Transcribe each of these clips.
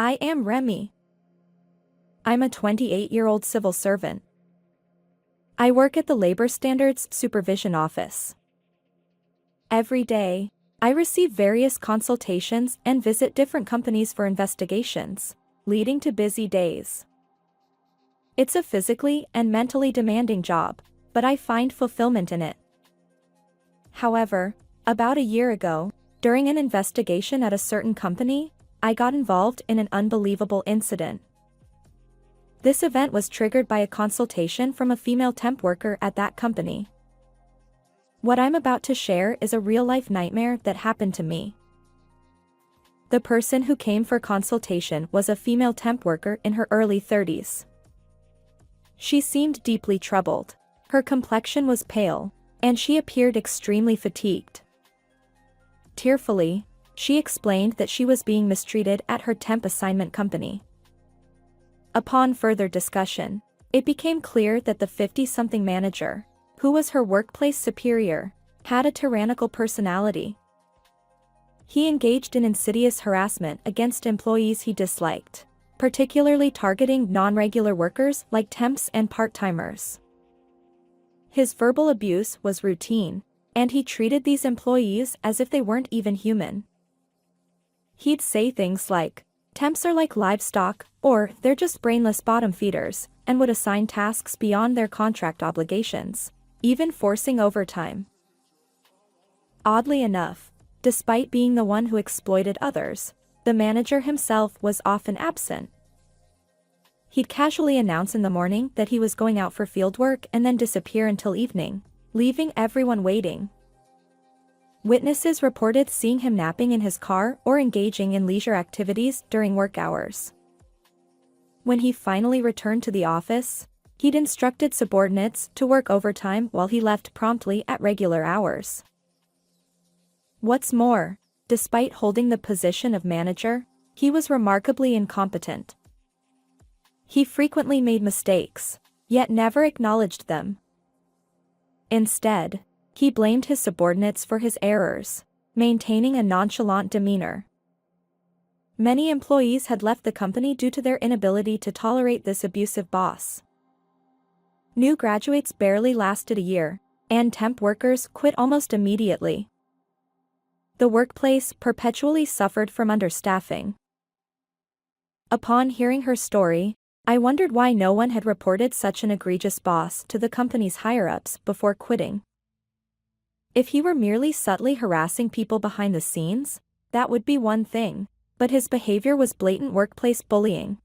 I am Remy. I'm a 28-year-old civil servant. I work at the Labor Standards Supervision Office. Every day, I receive various consultations and visit different companies for investigations, leading to busy days. It's a physically and mentally demanding job, but I find fulfillment in it. However, about a year ago, during an investigation at a certain company, I got involved in an unbelievable incident. This event was triggered by a consultation from a female temp worker at that company. What I'm about to share is a real-life nightmare that happened to me. The person who came for consultation was a female temp worker in her early 30s. She seemed deeply troubled. Her complexion was pale, and she appeared extremely fatigued. Tearfully, she explained that she was being mistreated at her temp assignment company. Upon further discussion, it became clear that the 50-something manager, who was her workplace superior, had a tyrannical personality. He engaged in insidious harassment against employees he disliked, particularly targeting non-regular workers like temps and part-timers. His verbal abuse was routine, and he treated these employees as if they weren't even human. He'd say things like, "Temps are like livestock," or "they're just brainless bottom feeders," and would assign tasks beyond their contract obligations, even forcing overtime. Oddly enough, despite being the one who exploited others, the manager himself was often absent. He'd casually announce in the morning that he was going out for fieldwork and then disappear until evening, leaving everyone waiting. Witnesses reported seeing him napping in his car or engaging in leisure activities during work hours. When he finally returned to the office, he'd instructed subordinates to work overtime while he left promptly at regular hours. What's more, despite holding the position of manager, he was remarkably incompetent. He frequently made mistakes, yet never acknowledged them. Instead, he blamed his subordinates for his errors, maintaining a nonchalant demeanor. Many employees had left the company due to their inability to tolerate this abusive boss. New graduates barely lasted a year, and temp workers quit almost immediately. The workplace perpetually suffered from understaffing. Upon hearing her story, I wondered why no one had reported such an egregious boss to the company's higher-ups before quitting. If he were merely subtly harassing people behind the scenes, that would be one thing, but his behavior was blatant workplace bullying.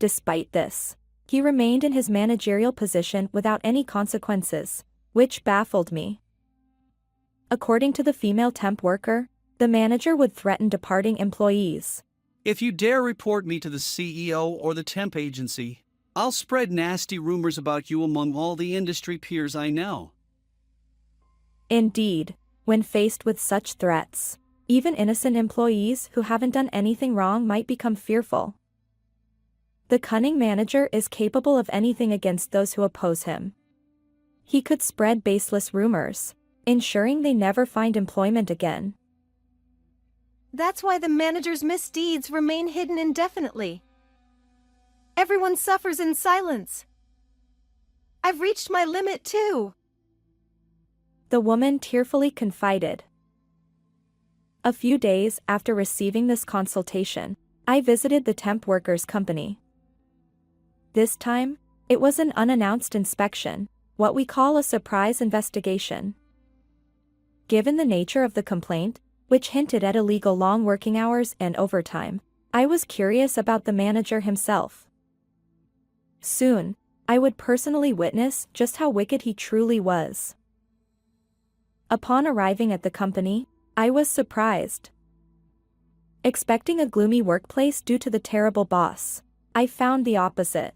Despite this, he remained in his managerial position without any consequences, which baffled me. According to the female temp worker, the manager would threaten departing employees. "If you dare report me to the CEO or the temp agency, I'll spread nasty rumors about you among all the industry peers I know." Indeed, when faced with such threats, even innocent employees who haven't done anything wrong might become fearful. The cunning manager is capable of anything against those who oppose him. He could spread baseless rumors, ensuring they never find employment again. That's why the manager's misdeeds remain hidden indefinitely. Everyone suffers in silence. I've reached my limit too. The woman tearfully confided. A few days after receiving this consultation, I visited the temp workers' company. This time, it was an unannounced inspection, what we call a surprise investigation. Given the nature of the complaint, which hinted at illegal long working hours and overtime, I was curious about the manager himself. Soon, I would personally witness just how wicked he truly was. Upon arriving at the company, I was surprised. Expecting a gloomy workplace due to the terrible boss, I found the opposite.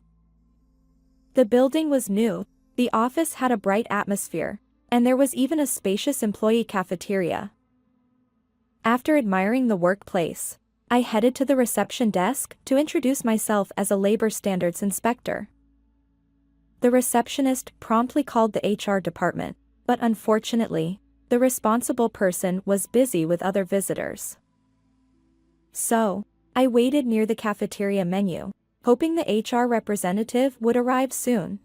The building was new, the office had a bright atmosphere, and there was even a spacious employee cafeteria. After admiring the workplace, I headed to the reception desk to introduce myself as a labor standards inspector. The receptionist promptly called the HR department, but unfortunately, the responsible person was busy with other visitors. So, I waited near the cafeteria menu, hoping the HR representative would arrive soon.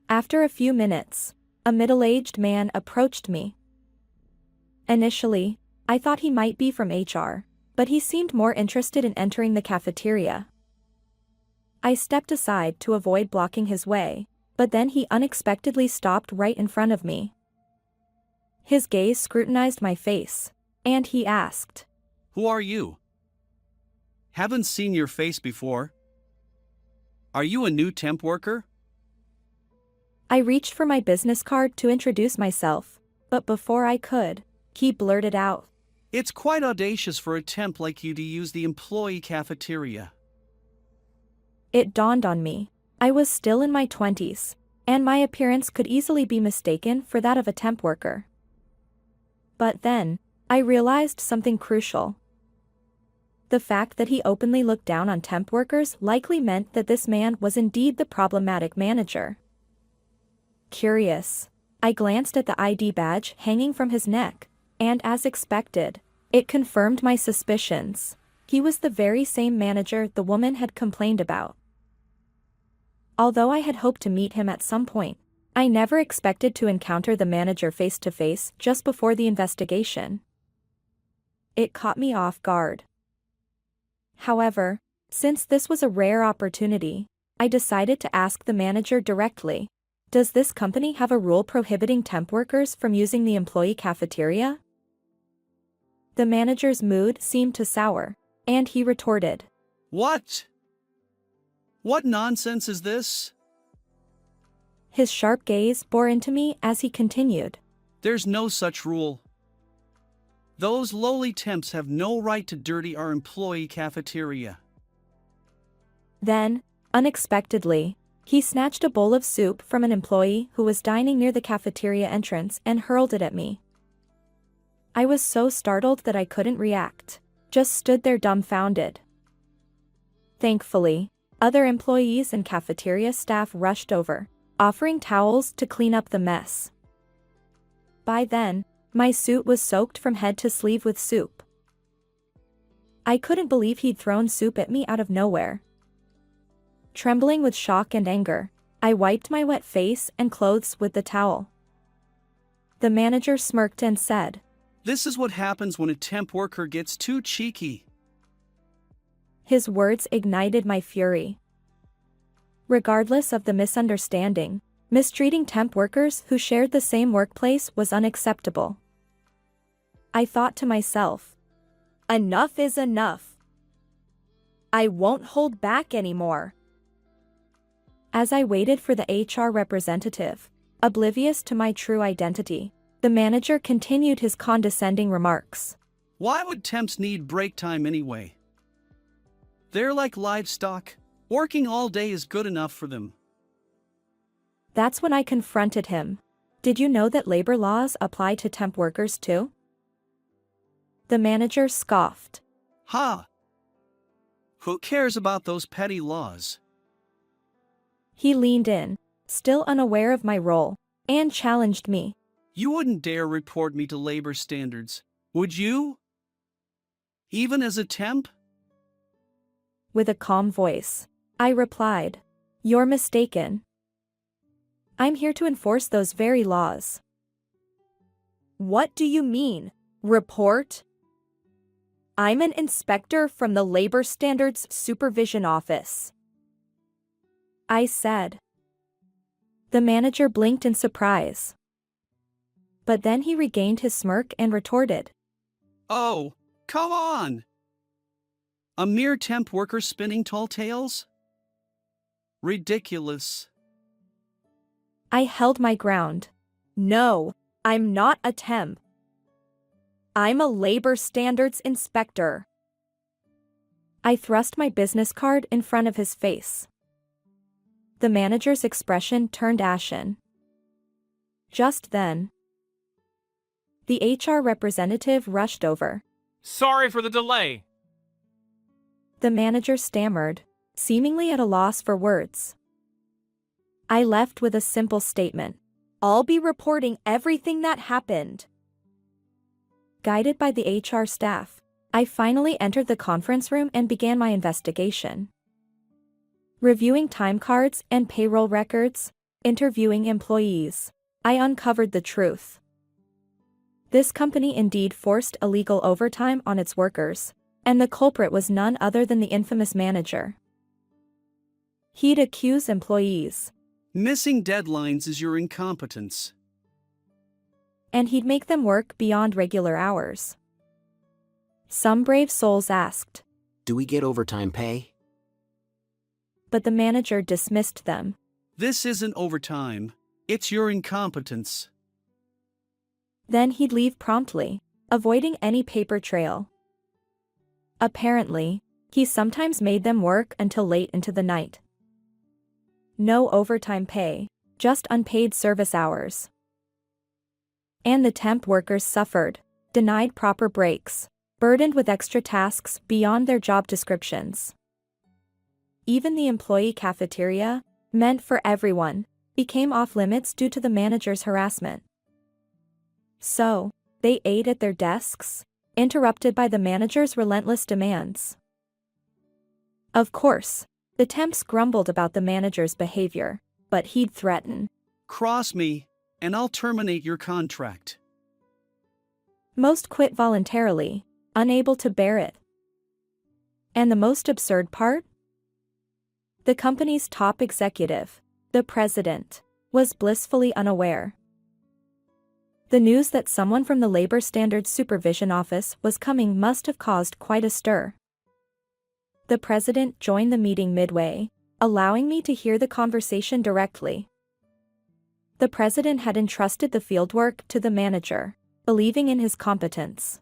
After a few minutes, a middle-aged man approached me. Initially, I thought he might be from HR, but he seemed more interested in entering the cafeteria. I stepped aside to avoid blocking his way, but then he unexpectedly stopped right in front of me. His gaze scrutinized my face, and he asked, Who are you? Haven't seen your face before. Are you a new temp worker? I reached for my business card to introduce myself, but before I could, he blurted out, It's quite audacious for a temp like you to use the employee cafeteria. It dawned on me. I was still in my 20s, and my appearance could easily be mistaken for that of a temp worker. But then, I realized something crucial. The fact that he openly looked down on temp workers likely meant that this man was indeed the problematic manager. Curious, I glanced at the ID badge hanging from his neck, and as expected, it confirmed my suspicions. He was the very same manager the woman had complained about. Although I had hoped to meet him at some point, I never expected to encounter the manager face to face just before the investigation. It caught me off guard. However, since this was a rare opportunity, I decided to ask the manager directly, Does this company have a rule prohibiting temp workers from using the employee cafeteria? The manager's mood seemed to sour, and he retorted, What? What nonsense is this? His sharp gaze bore into me as he continued, There's no such rule. Those lowly temps have no right to dirty our employee cafeteria. Then, unexpectedly, he snatched a bowl of soup from an employee who was dining near the cafeteria entrance and hurled it at me. I was so startled that I couldn't react, just stood there dumbfounded. Thankfully, other employees and cafeteria staff rushed over, offering towels to clean up the mess. By then, my suit was soaked from head to sleeve with soup. I couldn't believe he'd thrown soup at me out of nowhere. Trembling with shock and anger, I wiped my wet face and clothes with the towel. The manager smirked and said, This is what happens when a temp worker gets too cheeky. His words ignited my fury. Regardless of the misunderstanding, mistreating temp workers who shared the same workplace was unacceptable. I thought to myself, enough is enough. I won't hold back anymore. As I waited for the HR representative, oblivious to my true identity, the manager continued his condescending remarks. Why would temps need break time anyway? They're like livestock. Working all day is good enough for them. That's when I confronted him. Did you know that labor laws apply to temp workers too? The manager scoffed. Ha! Who cares about those petty laws? He leaned in, still unaware of my role, and challenged me. You wouldn't dare report me to labor standards, would you? Even as a temp? With a calm voice, I replied, You're mistaken. I'm here to enforce those very laws. What do you mean, report? I'm an inspector from the Labor Standards Supervision Office, I said. The manager blinked in surprise. But then he regained his smirk and retorted, Oh, come on! A mere temp worker spinning tall tales? Ridiculous. I held my ground. No, I'm not a temp. I'm a labor standards inspector. I thrust my business card in front of his face. The manager's expression turned ashen. Just then, the HR representative rushed over. Sorry for the delay. The manager stammered, seemingly at a loss for words. I left with a simple statement. I'll be reporting everything that happened. Guided by the HR staff, I finally entered the conference room and began my investigation. Reviewing time cards and payroll records, interviewing employees, I uncovered the truth. This company indeed forced illegal overtime on its workers, and the culprit was none other than the infamous manager. He'd accuse employees, Missing deadlines is your incompetence. and he'd make them work beyond regular hours. Some brave souls asked, Do we get overtime pay? but the manager dismissed them. This isn't overtime. It's your incompetence. Then he'd leave promptly, avoiding any paper trail. Apparently, he sometimes made them work until late into the night. No overtime pay, just unpaid service hours. And the temp workers suffered, denied proper breaks, burdened with extra tasks beyond their job descriptions. Even the employee cafeteria, meant for everyone, became off-limits due to the manager's harassment. So, they ate at their desks, interrupted by the manager's relentless demands. Of course, the temps grumbled about the manager's behavior, but he'd threaten. Cross me, and I'll terminate your contract. Most quit voluntarily, unable to bear it. And the most absurd part? The company's top executive, the president, was blissfully unaware. The news that someone from the Labor Standards Supervision Office was coming must have caused quite a stir. The president joined the meeting midway, allowing me to hear the conversation directly. The president had entrusted the fieldwork to the manager, believing in his competence.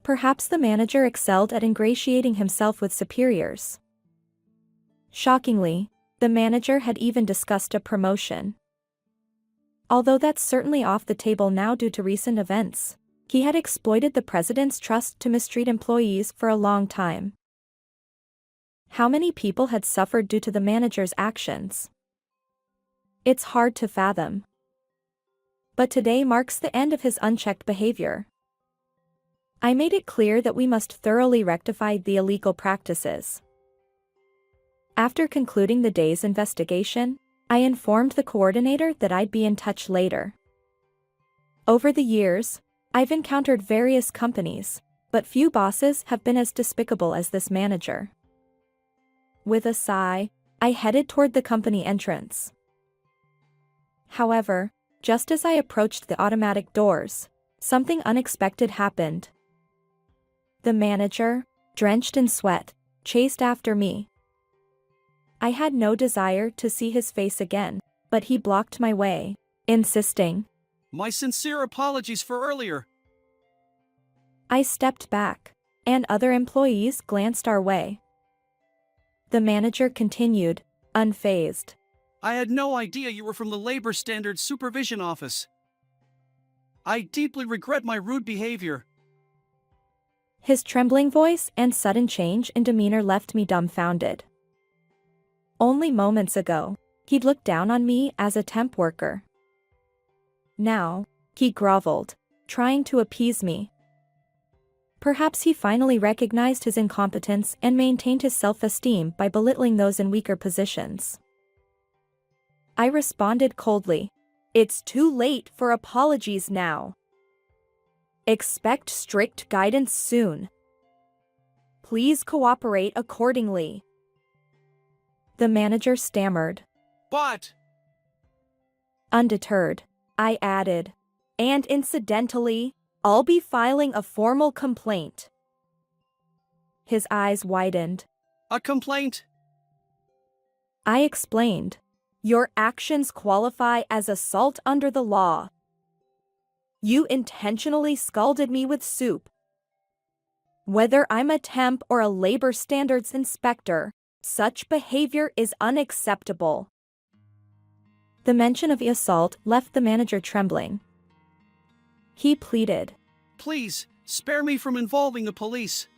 Perhaps the manager excelled at ingratiating himself with superiors. Shockingly, the manager had even discussed a promotion. Although that's certainly off the table now due to recent events, he had exploited the president's trust to mistreat employees for a long time. How many people had suffered due to the manager's actions? It's hard to fathom. But today marks the end of his unchecked behavior. I made it clear that we must thoroughly rectify the illegal practices. After concluding the day's investigation, I informed the coordinator that I'd be in touch later. Over the years, I've encountered various companies, but few bosses have been as despicable as this manager. With a sigh, I headed toward the company entrance. However, just as I approached the automatic doors, something unexpected happened. The manager, drenched in sweat, chased after me. I had no desire to see his face again, but he blocked my way, insisting. My sincere apologies for earlier. I stepped back, and other employees glanced our way. The manager continued, unfazed. I had no idea you were from the Labor Standards Supervision Office. I deeply regret my rude behavior. His trembling voice and sudden change in demeanor left me dumbfounded. Only moments ago, he'd looked down on me as a temp worker. Now, he groveled, trying to appease me. Perhaps he finally recognized his incompetence and maintained his self-esteem by belittling those in weaker positions. I responded coldly. It's too late for apologies now. Expect strict guidance soon. Please cooperate accordingly. The manager stammered. But... Undeterred, I added. And incidentally, I'll be filing a formal complaint. His eyes widened. a complaint? I explained. Your actions qualify as assault under the law. You intentionally scalded me with soup. Whether I'm a temp or a labor standards inspector, such behavior is unacceptable. The mention of the assault left the manager trembling. He pleaded. Please, spare me from involving the police.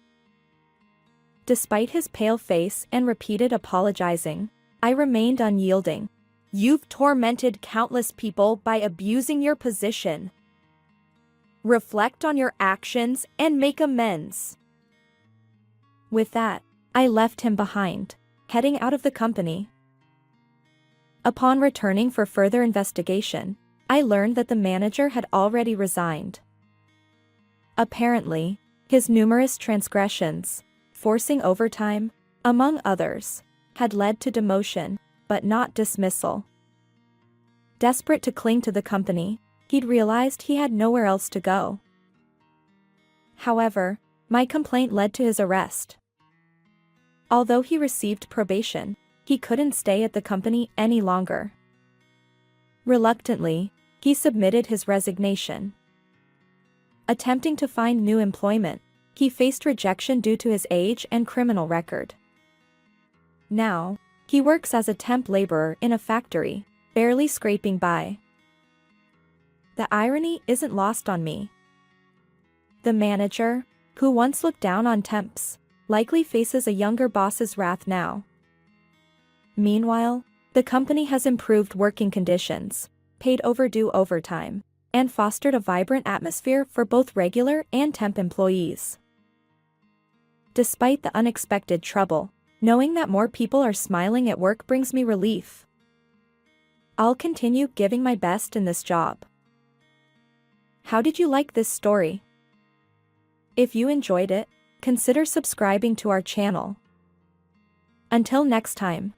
Despite his pale face and repeated apologizing, I remained unyielding. You've tormented countless people by abusing your position. reflect on your actions, and make amends. With that, I left him behind, heading out of the company. Upon returning for further investigation, I learned that the manager had already resigned. Apparently, his numerous transgressions, forcing overtime, among others, had led to demotion, but not dismissal. Desperate to cling to the company, he'd realized he had nowhere else to go. However, my complaint led to his arrest. Although he received probation, he couldn't stay at the company any longer. Reluctantly, he submitted his resignation. Attempting to find new employment, he faced rejection due to his age and criminal record. Now, he works as a temp laborer in a factory, barely scraping by. The irony isn't lost on me. The manager, who once looked down on temps, likely faces a younger boss's wrath now. Meanwhile, the company has improved working conditions, paid overdue overtime, and fostered a vibrant atmosphere for both regular and temp employees. Despite the unexpected trouble, knowing that more people are smiling at work brings me relief. I'll continue giving my best in this job. How did you like this story? If you enjoyed it, consider subscribing to our channel. Until next time.